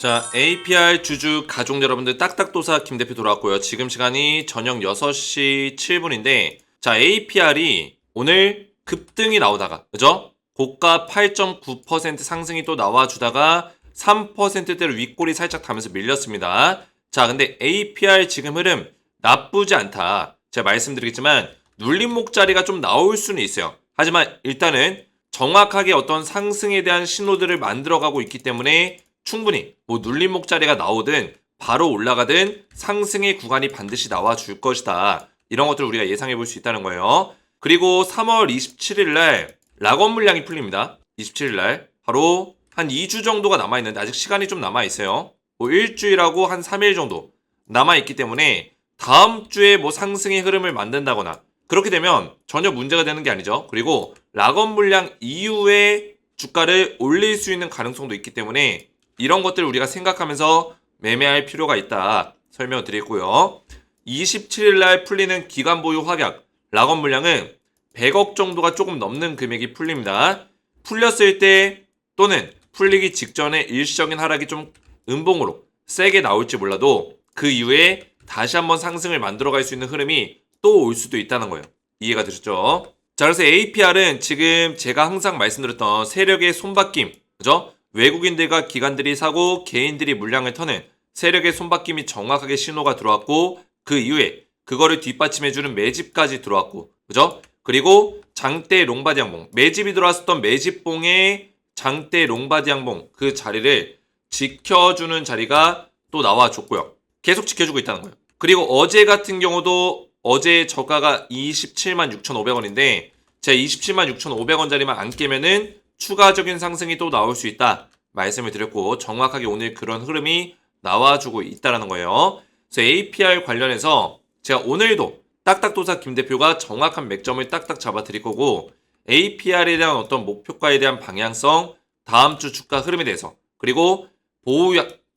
자, APR 주주 가족 여러분들 딱딱도사 김대표 돌아왔고요. 지금 시간이 저녁 6시 7분인데 자, APR이 오늘 급등이 나오다가 그죠? 고가 8.9% 상승이 또 나와주다가 3%대로 윗골이 살짝 타면서 밀렸습니다. 자, 근데 APR 지금 흐름 나쁘지 않다. 제가 말씀드리겠지만 눌림목 자리가 좀 나올 수는 있어요. 하지만 일단은 정확하게 어떤 상승에 대한 신호들을 만들어가고 있기 때문에 충분히 뭐 눌림목 자리가 나오든 바로 올라가든 상승의 구간이 반드시 나와줄 것이다. 이런 것들을 우리가 예상해 볼 수 있다는 거예요. 그리고 3월 27일 날 락원 물량이 풀립니다. 27일 날 바로 한 2주 정도가 남아있는데 아직 시간이 좀 남아있어요. 뭐 일주일하고 한 3일 정도 남아있기 때문에 다음 주에 뭐 상승의 흐름을 만든다거나 그렇게 되면 전혀 문제가 되는 게 아니죠. 그리고 락원 물량 이후에 주가를 올릴 수 있는 가능성도 있기 때문에 이런 것들을 우리가 생각하면서 매매할 필요가 있다 설명을 드리고요. 27일 날 풀리는 기간 보유 확약 락원 물량은 100억 정도가 조금 넘는 금액이 풀립니다. 풀렸을 때 또는 풀리기 직전에 일시적인 하락이 좀 음봉으로 세게 나올지 몰라도 그 이후에 다시 한번 상승을 만들어갈 수 있는 흐름이 또 올 수도 있다는 거예요. 이해가 되셨죠? 자, 그래서 APR은 지금 제가 항상 말씀드렸던 세력의 손바뀜, 그죠? 외국인들과 기관들이 사고 개인들이 물량을 터는 세력의 손바뀜이 정확하게 신호가 들어왔고 그 이후에 그거를 뒷받침해주는 매집까지 들어왔고 그죠? 그리고 장대 롱바디 양봉 매집이 들어왔었던 매집봉의 장대 롱바디 양봉 그 자리를 지켜주는 자리가 또 나와줬고요. 계속 지켜주고 있다는 거예요. 그리고 어제 같은 경우도 어제 저가가 27만 6,500원인데 제가 27만 6,500원짜리만 안 깨면은 추가적인 상승이 또 나올 수 있다 말씀을 드렸고 정확하게 오늘 그런 흐름이 나와주고 있다는 거예요. 그래서 APR 관련해서 제가 오늘도 딱딱도사 김대표가 정확한 맥점을 딱딱 잡아드릴 거고 APR에 대한 어떤 목표가에 대한 방향성 다음 주 주가 흐름에 대해서 그리고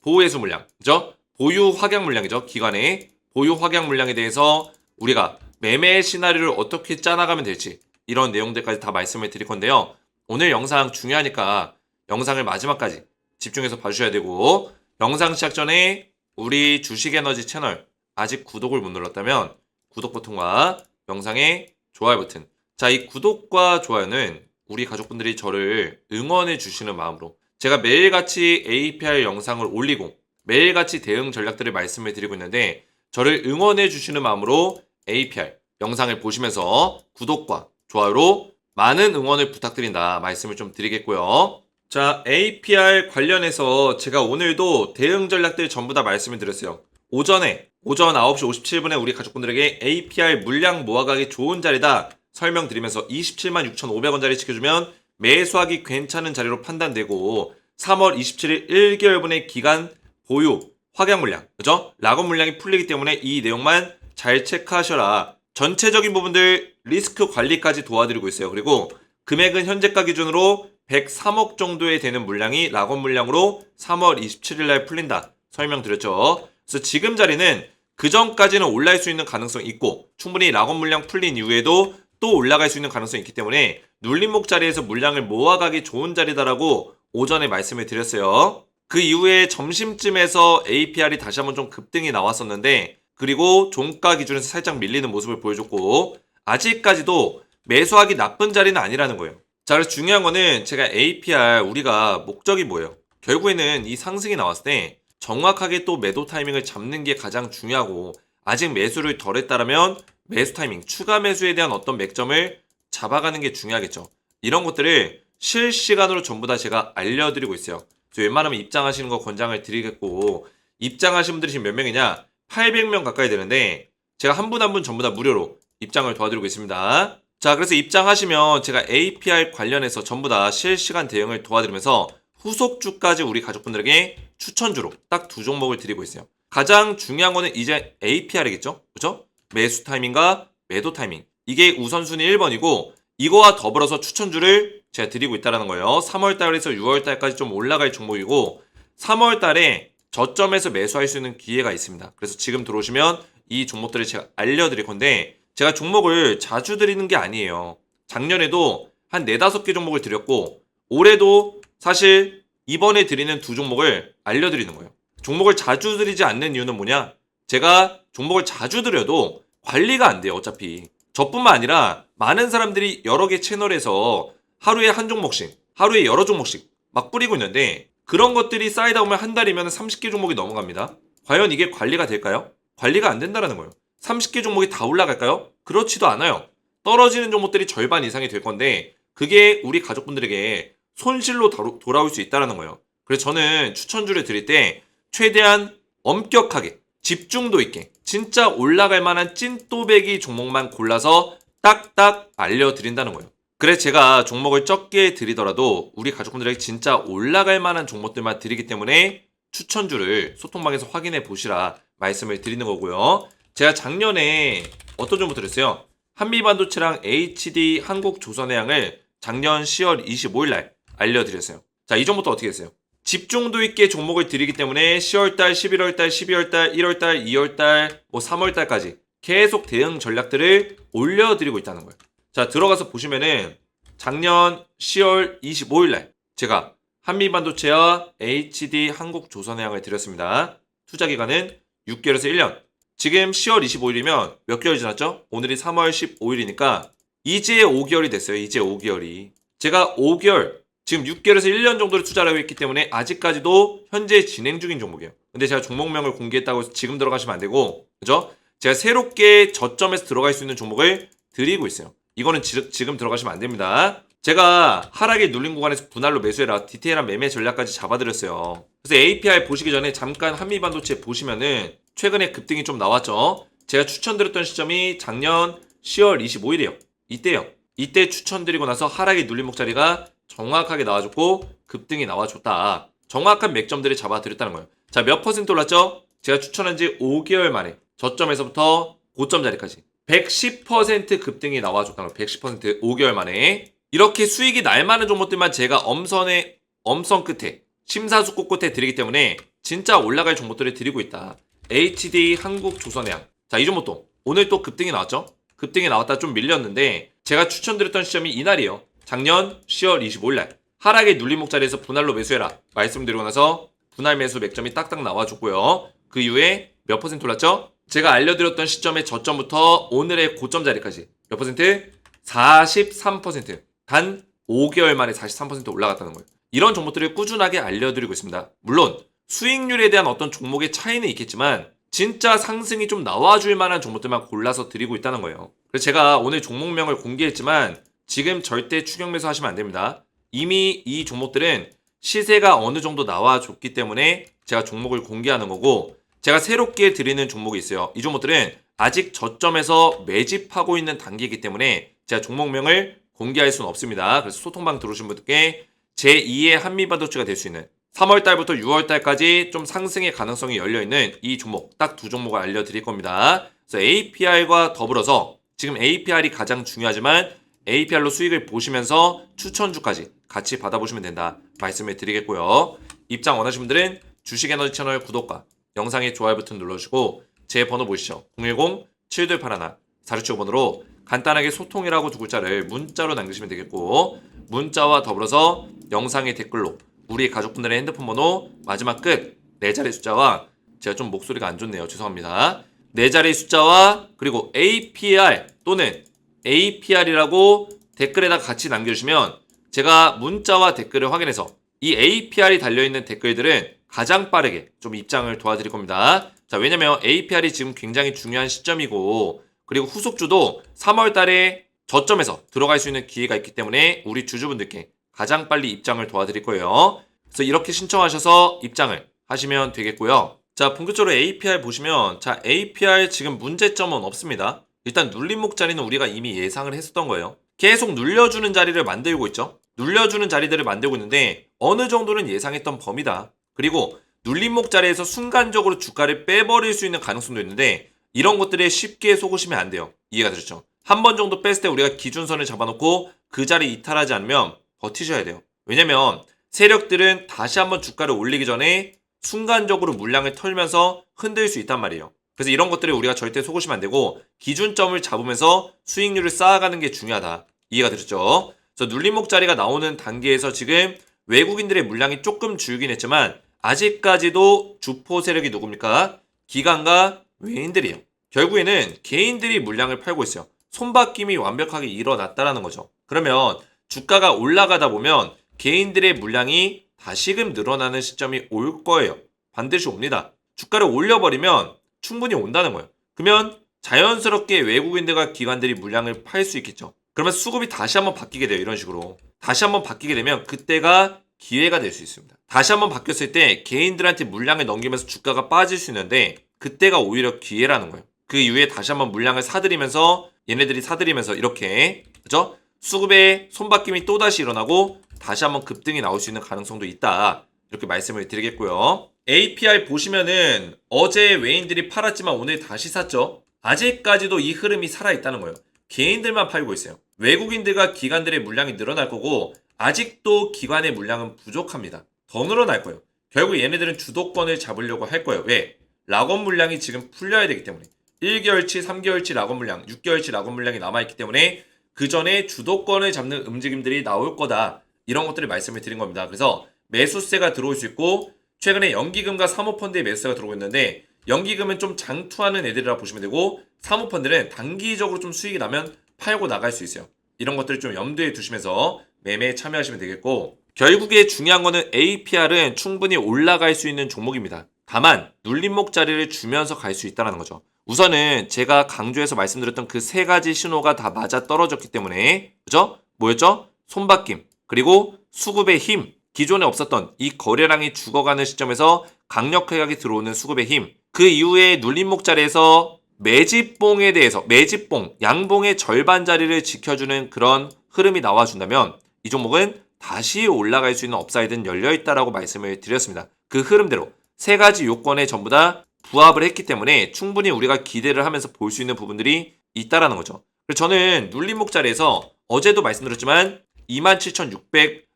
보호해수 물량 그죠? 보유 확약 물량이죠. 기관의 보유 확약 물량에 대해서 우리가 매매 시나리오를 어떻게 짜나가면 될지 이런 내용들까지 다 말씀을 드릴 건데요. 오늘 영상 중요하니까 영상을 마지막까지 집중해서 봐주셔야 되고 영상 시작 전에 우리 주식에너지 채널 아직 구독을 못 눌렀다면 구독 버튼과 영상의 좋아요 버튼 자, 이 구독과 좋아요는 우리 가족분들이 저를 응원해 주시는 마음으로 제가 매일같이 APR 영상을 올리고 매일같이 대응 전략들을 말씀을 드리고 있는데 저를 응원해 주시는 마음으로 APR 영상을 보시면서 구독과 좋아요로 많은 응원을 부탁드린다 말씀을 좀 드리겠고요. 자, APR 관련해서 제가 오늘도 대응 전략들 전부 다 말씀을 드렸어요. 오전 9시 57분에 우리 가족분들에게 APR 물량 모아가기 좋은 자리다 설명드리면서 27만 6,500원짜리 지켜주면 매수하기 괜찮은 자리로 판단되고 3월 27일 1개월분의 기간 보유 확약 물량 그죠? 락원 물량이 풀리기 때문에 이 내용만 잘 체크하셔라. 전체적인 부분들 리스크 관리까지 도와드리고 있어요. 그리고 금액은 현재가 기준으로 103억 정도에 되는 물량이 락원 물량으로 3월 27일 날 풀린다 설명드렸죠. 그래서 지금 자리는 그 전까지는 올라갈 수 있는 가능성이 있고 충분히 락원 물량 풀린 이후에도 또 올라갈 수 있는 가능성이 있기 때문에 눌림목 자리에서 물량을 모아가기 좋은 자리다라고 오전에 말씀을 드렸어요. 그 이후에 점심쯤에서 APR이 다시 한번 좀 급등이 나왔었는데 그리고 종가 기준에서 살짝 밀리는 모습을 보여줬고 아직까지도 매수하기 나쁜 자리는 아니라는 거예요. 자, 그래서 중요한 거는 제가 APR 우리가 목적이 뭐예요? 결국에는 이 상승이 나왔을 때 정확하게 또 매도 타이밍을 잡는 게 가장 중요하고 아직 매수를 덜 했다라면 매수 타이밍, 추가 매수에 대한 어떤 맥점을 잡아가는 게 중요하겠죠. 이런 것들을 실시간으로 전부 다 제가 알려드리고 있어요. 그래서 웬만하면 입장하시는 거 권장을 드리겠고 입장하신 분들이 지금 몇 명이냐? 800명 가까이 되는데 제가 한 분 한 분 전부 다 무료로 입장을 도와드리고 있습니다. 자, 그래서 입장하시면 제가 APR 관련해서 전부 다 실시간 대응을 도와드리면서 후속주까지 우리 가족분들에게 추천주로 딱 두 종목을 드리고 있어요. 가장 중요한 거는 이제 APR이겠죠? 그죠? 매수 타이밍과 매도 타이밍. 이게 우선순위 1번이고 이거와 더불어서 추천주를 제가 드리고 있다는 거예요. 3월달에서 6월달까지 좀 올라갈 종목이고 3월달에 저점에서 매수할 수 있는 기회가 있습니다. 그래서 지금 들어오시면 이 종목들을 제가 알려드릴 건데 제가 종목을 자주 드리는 게 아니에요. 작년에도 한 4, 5개 종목을 드렸고 올해도 사실 이번에 드리는 두 종목을 알려드리는 거예요. 종목을 자주 드리지 않는 이유는 뭐냐? 제가 종목을 자주 드려도 관리가 안 돼요, 어차피. 저뿐만 아니라 많은 사람들이 여러 개 채널에서 하루에 한 종목씩, 하루에 여러 종목씩 막 뿌리고 있는데 그런 것들이 쌓이다 보면 한 달이면 30개 종목이 넘어갑니다. 과연 이게 관리가 될까요? 관리가 안 된다는 거예요. 30개 종목이 다 올라갈까요? 그렇지도 않아요. 떨어지는 종목들이 절반 이상이 될 건데 그게 우리 가족분들에게 손실로 돌아올 수 있다는 거예요. 그래서 저는 추천주를 드릴 때 최대한 엄격하게 집중도 있게 진짜 올라갈 만한 찐또배기 종목만 골라서 딱딱 알려드린다는 거예요. 그래서 제가 종목을 적게 드리더라도 우리 가족분들에게 진짜 올라갈 만한 종목들만 드리기 때문에 추천주를 소통방에서 확인해 보시라 말씀을 드리는 거고요. 제가 작년에 어떤 종목 드렸어요? 한미반도체랑 HD 한국조선해양을 작년 10월 25일 날 알려드렸어요. 자, 이 종목도 어떻게 했어요? 집중도 있게 종목을 드리기 때문에 10월달, 11월달, 12월달, 1월달, 2월달, 3월달까지 계속 대응 전략들을 올려드리고 있다는 거예요. 자, 들어가서 보시면은 작년 10월 25일 날 제가 한미반도체와 HD 한국조선해양을 드렸습니다. 투자 기간은 6개월에서 1년. 지금 10월 25일이면 몇 개월 지났죠? 오늘이 3월 15일이니까 이제 5개월이 됐어요. 이제 5개월이. 제가 5개월, 지금 6개월에서 1년 정도를 투자를 하고 있기 때문에 아직까지도 현재 진행 중인 종목이에요. 근데 제가 종목명을 공개했다고 해서 지금 들어가시면 안 되고, 그죠? 제가 새롭게 저점에서 들어갈 수 있는 종목을 드리고 있어요. 이거는 지금 들어가시면 안 됩니다. 제가 하락에 눌린 구간에서 분할로 매수해라 디테일한 매매 전략까지 잡아드렸어요. 그래서 APR 보시기 전에 잠깐 한미반도체 보시면은 최근에 급등이 좀 나왔죠. 제가 추천드렸던 시점이 작년 10월 25일이에요. 이때요. 이때 추천드리고 나서 하락에 눌린 목자리가 정확하게 나와줬고 급등이 나와줬다. 정확한 맥점들을 잡아드렸다는 거예요. 자, 몇 퍼센트 올랐죠? 제가 추천한 지 5개월 만에 저점에서부터 고점 자리까지 110% 급등이 나와줬다는 거예요. 110% 5개월 만에. 이렇게 수익이 날 만한 종목들만 제가 엄선 끝에 심사숙고 끝에 드리기 때문에 진짜 올라갈 종목들을 드리고 있다. HD 한국조선해양. 자, 이 종목도 오늘 또 급등이 나왔죠? 급등이 나왔다 좀 밀렸는데 제가 추천드렸던 시점이 이날이에요. 작년 10월 25일 날 하락에 눌린 목자리에서 분할로 매수해라 말씀드리고 나서 분할 매수 맥점이 딱딱 나와줬고요. 그 이후에 몇 퍼센트 올랐죠? 제가 알려드렸던 시점의 저점부터 오늘의 고점 자리까지 몇 퍼센트? 43%. 단 5개월 만에 43% 올라갔다는 거예요. 이런 종목들을 꾸준하게 알려드리고 있습니다. 물론 수익률에 대한 어떤 종목의 차이는 있겠지만 진짜 상승이 좀 나와줄 만한 종목들만 골라서 드리고 있다는 거예요. 그래서 제가 오늘 종목명을 공개했지만 지금 절대 추격 매수 하시면 안 됩니다. 이미 이 종목들은 시세가 어느 정도 나와줬기 때문에 제가 종목을 공개하는 거고 제가 새롭게 드리는 종목이 있어요. 이 종목들은 아직 저점에서 매집하고 있는 단계이기 때문에 제가 종목명을 공개할 수는 없습니다. 그래서 소통방 들어오신 분들께 제2의 한미반도체가 될 수 있는 3월달부터 6월달까지 좀 상승의 가능성이 열려있는 이 종목 딱 두 종목을 알려드릴 겁니다. 그래서 APR과 더불어서 지금 APR이 가장 중요하지만 APR로 수익을 보시면서 추천주까지 같이 받아보시면 된다 말씀을 드리겠고요. 입장 원하시는 분들은 주식에너지 채널 구독과 영상의 좋아요 버튼 눌러주시고 제 번호 보시죠. 010-7281-4675번으로 간단하게 소통이라고 두 글자를 문자로 남기시면 되겠고 문자와 더불어서 영상의 댓글로 우리 가족분들의 핸드폰 번호 마지막 끝 4자리 숫자와 제가 좀 목소리가 안 좋네요. 죄송합니다. 4자리 숫자와 그리고 APR 또는 APR이라고 댓글에다 같이 남겨주시면 제가 문자와 댓글을 확인해서 이 APR이 달려있는 댓글들은 가장 빠르게 좀 입장을 도와드릴 겁니다. 자, 왜냐면 APR이 지금 굉장히 중요한 시점이고 그리고 후속주도 3월 달에 저점에서 들어갈 수 있는 기회가 있기 때문에 우리 주주분들께 가장 빨리 입장을 도와드릴 거예요. 그래서 이렇게 신청하셔서 입장을 하시면 되겠고요. 자, 본격적으로 APR 보시면 자, APR 지금 문제점은 없습니다. 일단 눌림목 자리는 우리가 이미 예상을 했었던 거예요. 계속 눌려주는 자리를 만들고 있죠. 눌려주는 자리들을 만들고 있는데 어느 정도는 예상했던 범위다. 그리고 눌림목 자리에서 순간적으로 주가를 빼버릴 수 있는 가능성도 있는데 이런 것들에 쉽게 속으시면 안 돼요. 이해가 되셨죠? 한 번 정도 뺐을 때 우리가 기준선을 잡아놓고 그 자리 이탈하지 않으면 버티셔야 돼요. 왜냐면 세력들은 다시 한번 주가를 올리기 전에 순간적으로 물량을 털면서 흔들 수 있단 말이에요. 그래서 이런 것들을 우리가 절대 속으시면 안 되고 기준점을 잡으면서 수익률을 쌓아가는 게 중요하다. 이해가 되셨죠? 그래서 눌림목 자리가 나오는 단계에서 지금 외국인들의 물량이 조금 줄긴 했지만 아직까지도 주포 세력이 누굽니까? 기관과 외인들이에요. 결국에는 개인들이 물량을 팔고 있어요. 손바뀜이 완벽하게 일어났다라는 거죠. 그러면 주가가 올라가다 보면 개인들의 물량이 다시금 늘어나는 시점이 올 거예요. 반드시 옵니다. 주가를 올려버리면 충분히 온다는 거예요. 그러면 자연스럽게 외국인들과 기관들이 물량을 팔 수 있겠죠. 그러면 수급이 다시 한번 바뀌게 돼요. 이런 식으로. 다시 한번 바뀌게 되면 그때가 기회가 될 수 있습니다. 다시 한번 바뀌었을 때 개인들한테 물량을 넘기면서 주가가 빠질 수 있는데 그때가 오히려 기회라는 거예요. 그 이후에 다시 한번 물량을 사들이면서 얘네들이 사들이면서 이렇게 그죠? 수급의 손바뀜이 또다시 일어나고 다시 한번 급등이 나올 수 있는 가능성도 있다. 이렇게 말씀을 드리겠고요. APR 보시면은 어제 외인들이 팔았지만 오늘 다시 샀죠. 아직까지도 이 흐름이 살아있다는 거예요. 개인들만 팔고 있어요. 외국인들과 기관들의 물량이 늘어날 거고 아직도 기관의 물량은 부족합니다. 더 늘어날 거예요. 결국 얘네들은 주도권을 잡으려고 할 거예요. 왜? 락원 물량이 지금 풀려야 되기 때문에 1개월치, 3개월치 락원 물량, 6개월치 락원 물량이 남아있기 때문에 그 전에 주도권을 잡는 움직임들이 나올 거다. 이런 것들을 말씀을 드린 겁니다. 그래서 매수세가 들어올 수 있고 최근에 연기금과 사모펀드의 매수세가 들어오고 있는데 연기금은 좀 장투하는 애들이라 보시면 되고 사모펀드는 단기적으로 좀 수익이 나면 팔고 나갈 수 있어요. 이런 것들을 좀 염두에 두시면서 매매에 참여하시면 되겠고 결국에 중요한 거는 APR은 충분히 올라갈 수 있는 종목입니다. 다만 눌림목 자리를 주면서 갈 수 있다는 거죠. 우선은 제가 강조해서 말씀드렸던 그 세 가지 신호가 다 맞아 떨어졌기 때문에 그죠? 뭐였죠? 손바뀜 그리고 수급의 힘 기존에 없었던 이 거래량이 죽어가는 시점에서 강력하게 들어오는 수급의 힘 그 이후에 눌림목 자리에서 매집봉에 대해서 매집봉 양봉의 절반 자리를 지켜주는 그런 흐름이 나와준다면 이 종목은 다시 올라갈 수 있는 업사이드는 열려있다라고 말씀을 드렸습니다. 그 흐름대로 세 가지 요건에 전부 다 부합을 했기 때문에 충분히 우리가 기대를 하면서 볼 수 있는 부분들이 있다라는 거죠. 그래서 저는 눌림목 자리에서 어제도 말씀드렸지만 207,600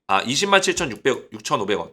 6,500원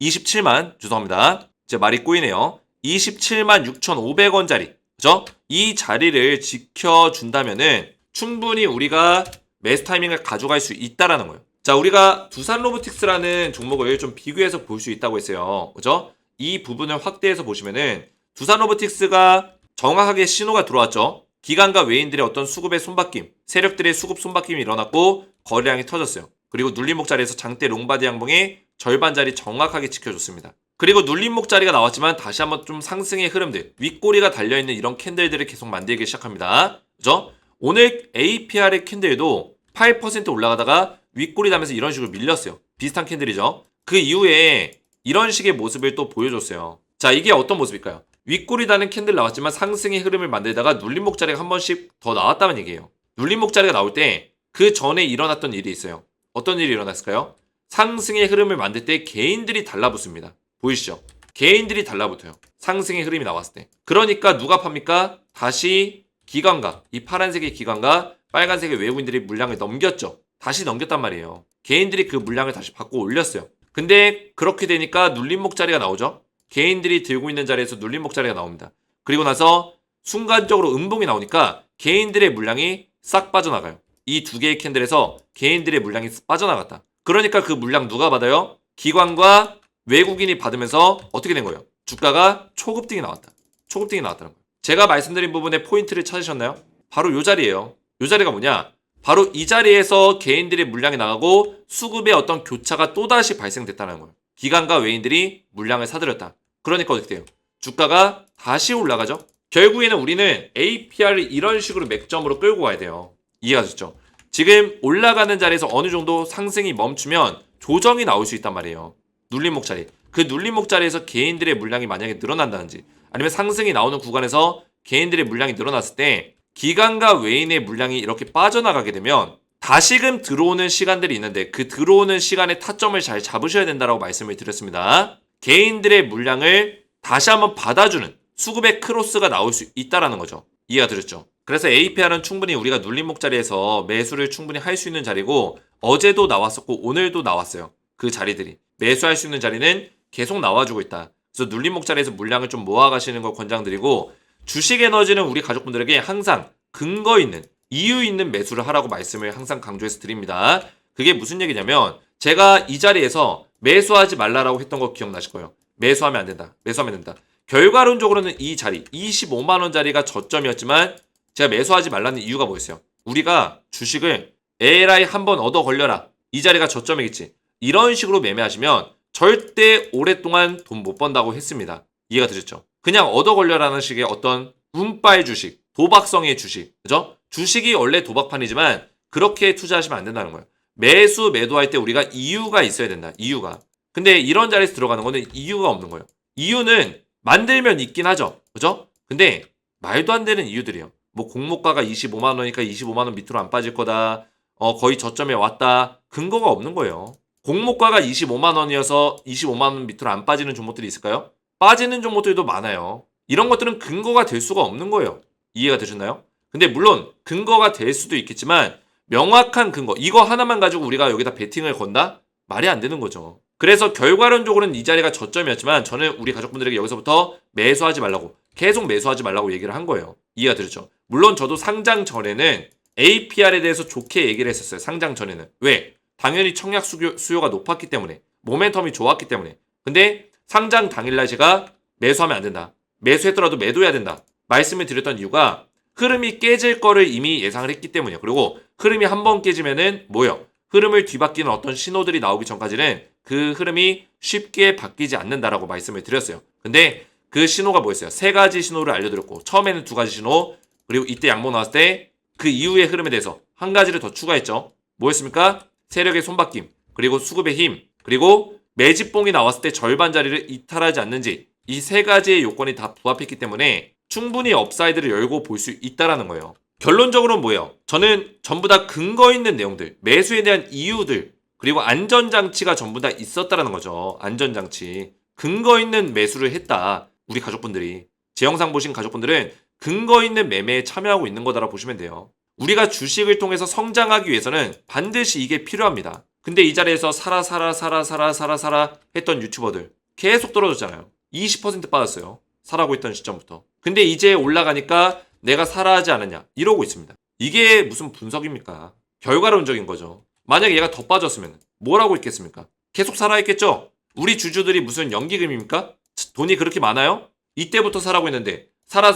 27만 죄송합니다. 제 말이 꼬이네요. 27만 6,500원짜리 그죠? 이 자리를 지켜준다면은 충분히 우리가 매수 타이밍을 가져갈 수 있다라는 거예요. 자, 우리가 두산 로보틱스라는 종목을 좀 비교해서 볼 수 있다고 했어요. 그죠? 이 부분을 확대해서 보시면은 두산 로보틱스가 정확하게 신호가 들어왔죠. 기관과 외인들의 어떤 수급의 손바뀜, 세력들의 수급 손바뀜이 일어났고 거래량이 터졌어요. 그리고 눌림목 자리에서 장대 롱바디 양봉의 절반 자리 정확하게 지켜줬습니다. 그리고 눌림목 자리가 나왔지만 다시 한번 좀 상승의 흐름들, 윗꼬리가 달려있는 이런 캔들들을 계속 만들기 시작합니다. 그죠? 오늘 APR의 캔들도 8% 올라가다가 윗꼬리 나면서 이런 식으로 밀렸어요. 비슷한 캔들이죠. 그 이후에 이런 식의 모습을 또 보여줬어요. 자, 이게 어떤 모습일까요? 윗꼬리 다는 캔들 나왔지만 상승의 흐름을 만들다가 눌림목 자리가 한 번씩 더 나왔다는 얘기예요. 눌림목 자리가 나올 때 그 전에 일어났던 일이 있어요. 어떤 일이 일어났을까요? 상승의 흐름을 만들 때 개인들이 달라붙습니다. 보이시죠? 개인들이 달라붙어요. 상승의 흐름이 나왔을 때. 그러니까 누가 팝니까? 다시 기관과 이 파란색의 기관과 빨간색의 외국인들이 물량을 넘겼죠. 다시 넘겼단 말이에요. 개인들이 그 물량을 다시 받고 올렸어요. 근데 그렇게 되니까 눌림목 자리가 나오죠. 개인들이 들고 있는 자리에서 눌림목 자리가 나옵니다. 그리고 나서 순간적으로 음봉이 나오니까 개인들의 물량이 싹 빠져나가요. 이 두 개의 캔들에서 개인들의 물량이 빠져나갔다. 그러니까 그 물량 누가 받아요? 기관과 외국인이 받으면서 어떻게 된 거예요? 주가가 초급등이 나왔다. 초급등이 나왔다는 거예요. 제가 말씀드린 부분에 포인트를 찾으셨나요? 바로 이 자리예요. 이 자리가 뭐냐? 바로 이 자리에서 개인들의 물량이 나가고 수급의 어떤 교차가 또다시 발생됐다는 거예요. 기관과 외인들이 물량을 사들였다. 그러니까 어떻게 돼요? 주가가 다시 올라가죠? 결국에는 우리는 APR을 이런 식으로 맥점으로 끌고 가야 돼요. 이해가 되죠? 지금 올라가는 자리에서 어느 정도 상승이 멈추면 조정이 나올 수 있단 말이에요. 눌림목 자리. 그 눌림목 자리에서 개인들의 물량이 만약에 늘어난다든지 아니면 상승이 나오는 구간에서 개인들의 물량이 늘어났을 때 기관과 외인의 물량이 이렇게 빠져나가게 되면 다시금 들어오는 시간들이 있는데 그 들어오는 시간의 타점을 잘 잡으셔야 된다고 말씀을 드렸습니다. 개인들의 물량을 다시 한번 받아주는 수급의 크로스가 나올 수 있다는 거죠. 이해가 되셨죠? 그래서 APR은 충분히 우리가 눌림목 자리에서 매수를 충분히 할 수 있는 자리고 어제도 나왔었고 오늘도 나왔어요. 그 자리들이. 매수할 수 있는 자리는 계속 나와주고 있다. 그래서 눌림목 자리에서 물량을 좀 모아가시는 걸 권장드리고 주식 에너지는 우리 가족분들에게 항상 근거 있는 이유 있는 매수를 하라고 말씀을 항상 강조해서 드립니다. 그게 무슨 얘기냐면 제가 이 자리에서 매수하지 말라라고 했던 거 기억나실 거예요. 매수하면 안 된다. 매수하면 된다. 결과론적으로는 이 자리 25만원짜리가 저점이었지만 제가 매수하지 말라는 이유가 뭐였어요? 우리가 주식을 ALI 한번 얻어 걸려라. 이 자리가 저점이겠지. 이런 식으로 매매하시면 절대 오랫동안 돈 못 번다고 했습니다. 이해가 되셨죠? 그냥 얻어 걸려라는 식의 어떤 운빨 주식, 도박성의 주식, 그죠? 주식이 원래 도박판이지만 그렇게 투자하시면 안 된다는 거예요. 매수, 매도할 때 우리가 이유가 있어야 된다. 이유가. 근데 이런 자리에서 들어가는 거는 이유가 없는 거예요. 이유는 만들면 있긴 하죠. 그죠? 근데 말도 안 되는 이유들이에요. 뭐 공모가가 25만 원이니까 25만 원 밑으로 안 빠질 거다. 거의 저점에 왔다. 근거가 없는 거예요. 공모가가 25만 원이어서 25만 원 밑으로 안 빠지는 종목들이 있을까요? 빠지는 종목들도 많아요. 이런 것들은 근거가 될 수가 없는 거예요. 이해가 되셨나요? 근데 물론 근거가 될 수도 있겠지만 명확한 근거, 이거 하나만 가지고 우리가 여기다 베팅을 건다? 말이 안 되는 거죠. 그래서 결과론적으로는 이 자리가 저점이었지만 저는 우리 가족분들에게 여기서부터 매수하지 말라고, 계속 매수하지 말라고 얘기를 한 거예요. 이해가 되셨죠? 물론 저도 상장 전에는 APR에 대해서 좋게 얘기를 했었어요. 상장 전에는. 왜? 당연히 청약 수요가 높았기 때문에, 모멘텀이 좋았기 때문에. 근데 상장 당일날 제가 매수하면 안 된다. 매수했더라도 매도해야 된다. 말씀을 드렸던 이유가 흐름이 깨질 거를 이미 예상을 했기 때문이에요. 그리고 흐름이 한번 깨지면은 뭐예요? 흐름을 뒤바뀌는 어떤 신호들이 나오기 전까지는 그 흐름이 쉽게 바뀌지 않는다라고 말씀을 드렸어요. 근데 그 신호가 뭐였어요? 세 가지 신호를 알려드렸고 처음에는 두 가지 신호, 그리고 이때 양봉 나왔을 때 그 이후의 흐름에 대해서 한 가지를 더 추가했죠. 뭐였습니까? 세력의 손바뀜, 그리고 수급의 힘, 그리고 매집봉이 나왔을 때 절반 자리를 이탈하지 않는지, 이 세 가지의 요건이 다 부합했기 때문에 충분히 업사이드를 열고 볼 수 있다라는 거예요. 결론적으로는 뭐예요? 저는 전부 다 근거 있는 내용들, 매수에 대한 이유들, 그리고 안전장치가 전부 다 있었다라는 거죠. 안전장치. 근거 있는 매수를 했다. 우리 가족분들이. 제 영상 보신 가족분들은 근거 있는 매매에 참여하고 있는 거다라고 보시면 돼요. 우리가 주식을 통해서 성장하기 위해서는 반드시 이게 필요합니다. 근데 이 자리에서 사라 했던 유튜버들 계속 떨어졌잖아요. 20% 빠졌어요. 사라고 했던 시점부터. 근데 이제 올라가니까 내가 사라 하지 않았냐 이러고 있습니다. 이게 무슨 분석입니까? 결과론적인 거죠. 만약에 얘가 더 빠졌으면 뭐라고 했겠습니까? 계속 사라 했겠죠? 우리 주주들이 무슨 연기금입니까? 돈이 그렇게 많아요? 이때부터 사라고 했는데 사라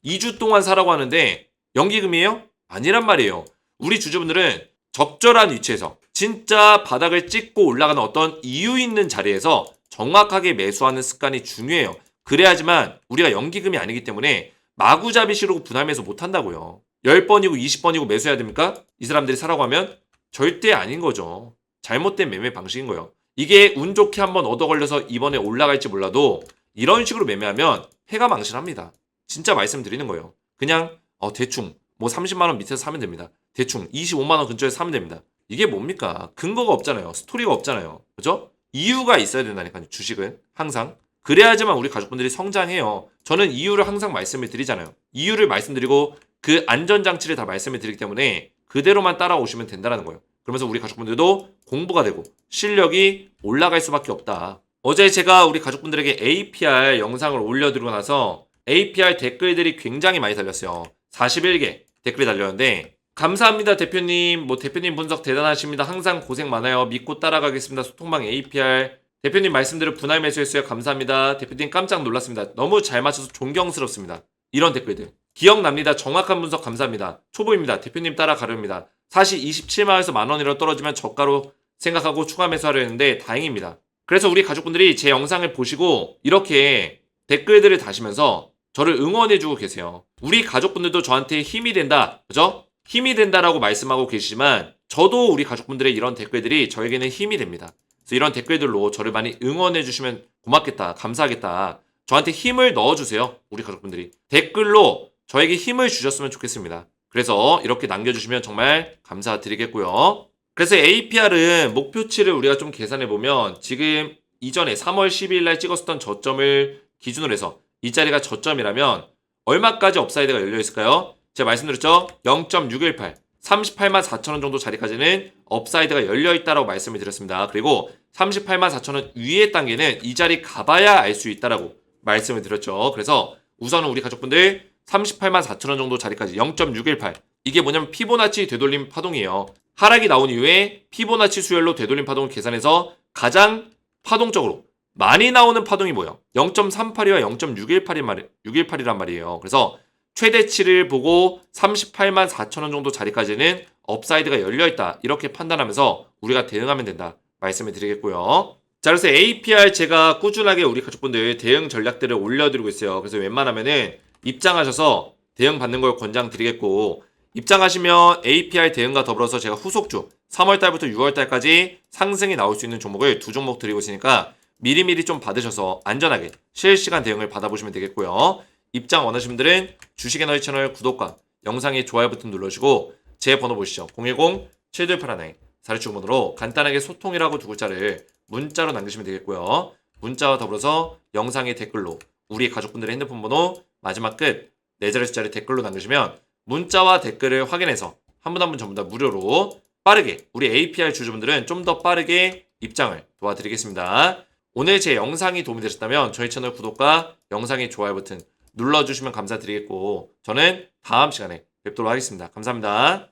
2주 동안 사라고 하는데 연기금이에요? 아니란 말이에요. 우리 주주분들은 적절한 위치에서 진짜 바닥을 찍고 올라가는 어떤 이유 있는 자리에서 정확하게 매수하는 습관이 중요해요. 그래야지만 우리가 연기금이 아니기 때문에 마구잡이식으로 분할매수 못한다고요. 10번이고 20번이고 매수해야 됩니까? 이 사람들이 사라고 하면 절대 아닌 거죠. 잘못된 매매 방식인 거예요. 이게 운 좋게 한번 얻어 걸려서 이번에 올라갈지 몰라도 이런 식으로 매매하면 회가 망신합니다. 진짜 말씀드리는 거예요. 그냥 대충 뭐 30만원 밑에서 사면 됩니다. 대충 25만원 근처에서 사면 됩니다. 이게 뭡니까? 근거가 없잖아요. 스토리가 없잖아요. 그죠? 이유가 있어야 된다니까요. 주식은 항상. 그래야지만 우리 가족분들이 성장해요. 저는 이유를 항상 말씀을 드리잖아요. 이유를 말씀드리고 그 안전장치를 다 말씀을 드리기 때문에 그대로만 따라오시면 된다는 거예요. 그러면서 우리 가족분들도 공부가 되고 실력이 올라갈 수밖에 없다. 어제 제가 우리 가족분들에게 APR 영상을 올려드리고 나서 APR 댓글들이 굉장히 많이 달렸어요. 41개 댓글이 달렸는데 감사합니다 대표님. 대표님 분석 대단하십니다. 항상 고생 많아요. 믿고 따라가겠습니다. 소통방 APR. 대표님 말씀대로 분할 매수했어요. 감사합니다. 대표님 깜짝 놀랐습니다. 너무 잘 맞춰서 존경스럽습니다. 이런 댓글들. 기억납니다. 정확한 분석 감사합니다. 초보입니다. 대표님 따라가렵니다. 사실 27만원에서 만원이라도 떨어지면 저가로 생각하고 추가 매수하려 했는데 다행입니다. 그래서 우리 가족분들이 제 영상을 보시고 이렇게 댓글들을 다시면서 저를 응원해주고 계세요. 우리 가족분들도 저한테 힘이 된다. 그죠? 힘이 된다라고 말씀하고 계시지만 저도 우리 가족분들의 이런 댓글들이 저에게는 힘이 됩니다. 그래서 이런 댓글들로 저를 많이 응원해주시면 고맙겠다. 감사하겠다. 저한테 힘을 넣어주세요. 우리 가족분들이. 댓글로 저에게 힘을 주셨으면 좋겠습니다. 그래서 이렇게 남겨주시면 정말 감사드리겠고요. 그래서 APR은 목표치를 우리가 좀 계산해보면 지금 이전에 3월 12일 날 찍었었던 저점을 기준으로 해서 이 자리가 저점이라면 얼마까지 업사이드가 열려있을까요? 제가 말씀드렸죠? 0.618 38만 4천원 정도 자리까지는 업사이드가 열려있다라고 말씀을 드렸습니다. 그리고 38만 4천원 위의 단계는 이 자리 가봐야 알 수 있다라고 말씀을 드렸죠. 그래서 우선은 우리 가족분들 38만 4천원 정도 자리까지 0.618 이게 뭐냐면 피보나치 되돌림 파동이에요. 하락이 나온 이후에 피보나치 수열로 되돌림 파동을 계산해서 가장 파동적으로 많이 나오는 파동이 뭐예요? 0.382와 0.618이란 말이에요. 그래서 최대치를 보고 38만 4천 원 정도 자리까지는 업사이드가 열려있다. 이렇게 판단하면서 우리가 대응하면 된다. 말씀을 드리겠고요. 자, 그래서 APR 제가 꾸준하게 우리 가족분들 대응 전략들을 올려드리고 있어요. 그래서 웬만하면은 입장하셔서 대응 받는 걸 권장드리겠고, 입장하시면 APR 대응과 더불어서 제가 후속주 3월달부터 6월달까지 상승이 나올 수 있는 종목을 2종목 드리고 있으니까 미리미리 좀 받으셔서 안전하게 실시간 대응을 받아보시면 되겠고요. 입장 원하시는 분들은 주식에너지 채널 구독과 영상에 좋아요 버튼 눌러주시고 제 번호 보시죠. 010-7281-4675번으로 간단하게 소통이라고 두 글자를 문자로 남기시면 되겠고요. 문자와 더불어서 영상의 댓글로 우리 가족분들의 핸드폰 번호 마지막 끝 4자리 숫자를 댓글로 남기시면 문자와 댓글을 확인해서 한 분 한 분 전부 다 무료로 빠르게 우리 APR 주주분들은 좀 더 빠르게 입장을 도와드리겠습니다. 오늘 제 영상이 도움이 되셨다면 저희 채널 구독과 영상의 좋아요 버튼 눌러주시면 감사드리겠고 저는 다음 시간에 뵙도록 하겠습니다. 감사합니다.